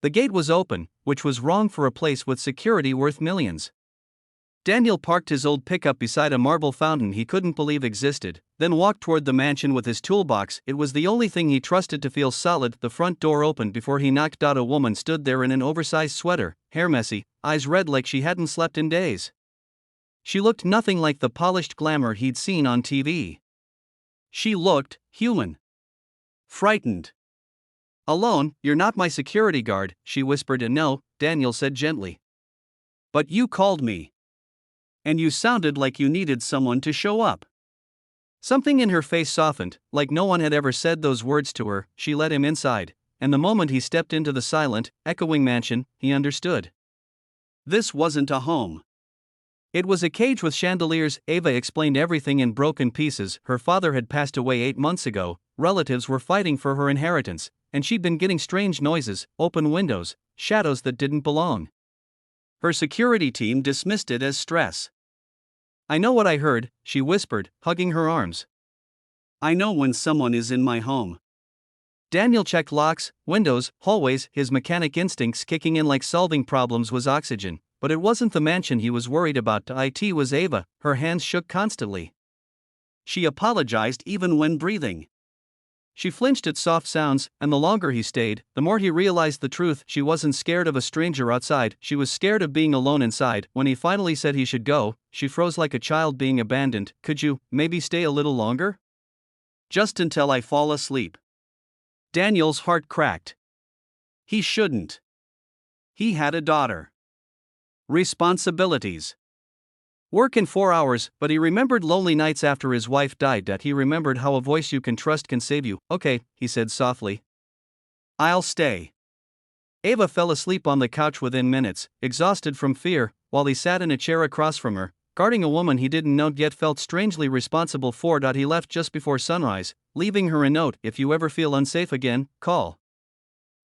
The gate was open, which was wrong for a place with security worth millions. Daniel parked his old pickup beside a marble fountain he couldn't believe existed, then walked toward the mansion with his toolbox. It was the only thing he trusted to feel solid. The front door opened before he knocked out. A woman stood there in an oversized sweater, hair messy, eyes red like she hadn't slept in days. She looked nothing like the polished glamour he'd seen on TV. She looked human. Frightened. "Alone, you're not my security guard," she whispered. "No," Daniel said gently. "But you called me. And you sounded like you needed someone to show up." Something in her face softened, like no one had ever said those words to her. She let him inside, and the moment he stepped into the silent, echoing mansion, he understood. This wasn't a home. It was a cage with chandeliers. Ava explained everything in broken pieces. Her father had passed away 8 months ago, relatives were fighting for her inheritance, and she'd been getting strange noises, open windows, shadows that didn't belong. Her security team dismissed it as stress. "I know what I heard," she whispered, hugging her arms. "I know when someone is in my home." Daniel checked locks, windows, hallways, his mechanic instincts kicking in like solving problems was oxygen, but it wasn't the mansion he was worried about. It was Ava. Her hands shook constantly. She apologized even when breathing. She flinched at soft sounds, and the longer he stayed, the more he realized the truth. She wasn't scared of a stranger outside, she was scared of being alone inside. When he finally said he should go, she froze like a child being abandoned. "Could you, maybe stay a little longer?" "Just until I fall asleep." Daniel's heart cracked. He shouldn't. He had a daughter. Responsibilities. Work in 4 hours, but he remembered lonely nights after his wife died. He remembered how a voice you can trust can save you. "Okay," he said softly. "I'll stay." Ava fell asleep on the couch within minutes, exhausted from fear, while he sat in a chair across from her, guarding a woman he didn't know yet felt strangely responsible for. He left just before sunrise, leaving her a note. "If you ever feel unsafe again, call.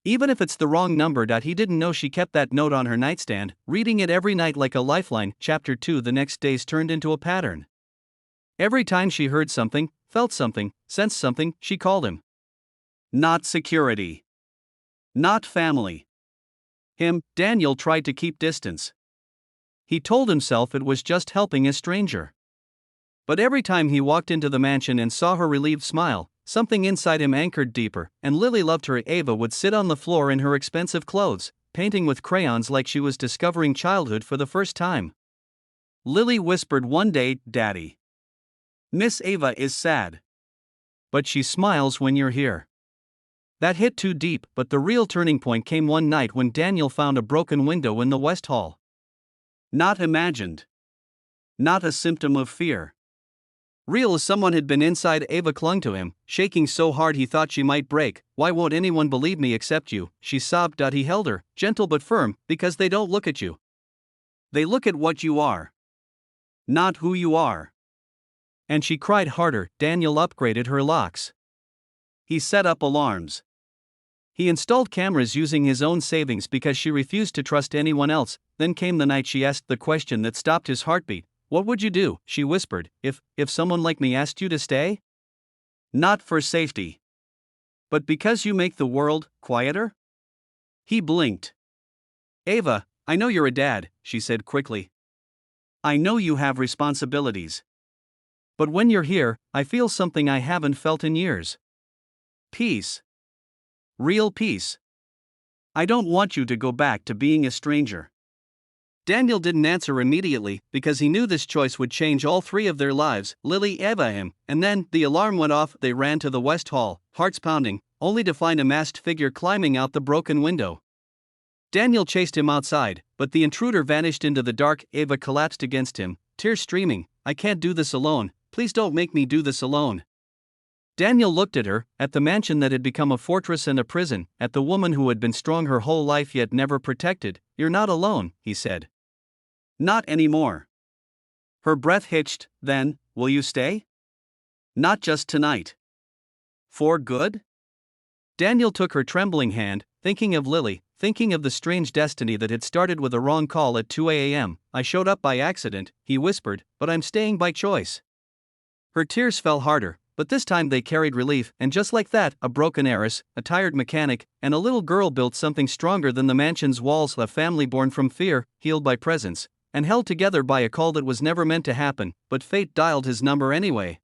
Even if it's the wrong number." He didn't know she kept that note on her nightstand, reading it every night like a lifeline. Chapter 2. The next days turned into a pattern. Every time she heard something, felt something, sensed something, she called him. Not security. Not family. Him. Daniel tried to keep distance. He told himself it was just helping a stranger. But every time he walked into the mansion and saw her relieved smile, something inside him anchored deeper. And Lily loved her. Ava would sit on the floor in her expensive clothes, painting with crayons like she was discovering childhood for the first time. Lily whispered one day, "Daddy, Miss Ava is sad. But she smiles when you're here." That hit too deep, but the real turning point came one night when Daniel found a broken window in the West Hall. Not imagined. Not a symptom of fear. Real as someone had been inside. Ava clung to him, shaking so hard he thought she might break. "Why won't anyone believe me except you?" she sobbed. He held her, gentle but firm. "Because they don't look at you. They look at what you are. Not who you are." And she cried harder. Daniel upgraded her locks. He set up alarms. He installed cameras using his own savings because she refused to trust anyone else. Then came the night she asked the question that stopped his heartbeat. "What would you do," she whispered, if someone like me asked you to stay?" "Not for safety. But because you make the world quieter?" He blinked. "Ava, I know you're a dad," she said quickly. "I know you have responsibilities. But when you're here, I feel something I haven't felt in years. Peace. Real peace. I don't want you to go back to being a stranger." Daniel didn't answer immediately, because he knew this choice would change all 3 of their lives, Lily, Ava, him. And then, the alarm went off. They ran to the West Hall, hearts pounding, only to find a masked figure climbing out the broken window. Daniel chased him outside, but the intruder vanished into the dark. Ava collapsed against him, tears streaming. "I can't do this alone. Please don't make me do this alone." Daniel looked at her, at the mansion that had become a fortress and a prison, at the woman who had been strong her whole life yet never protected. "You're not alone," he said. "Not anymore." Her breath hitched. "Then, will you stay? Not just tonight. For good?" Daniel took her trembling hand, thinking of Lily, thinking of the strange destiny that had started with a wrong call at 2 a.m. "I showed up by accident," he whispered, "but I'm staying by choice." Her tears fell harder, But this time they carried relief, and just like that, a broken heiress, a tired mechanic, and a little girl built something stronger than the mansion's walls. A family born from fear, healed by presence, and held together by a call that was never meant to happen, but fate dialed his number anyway.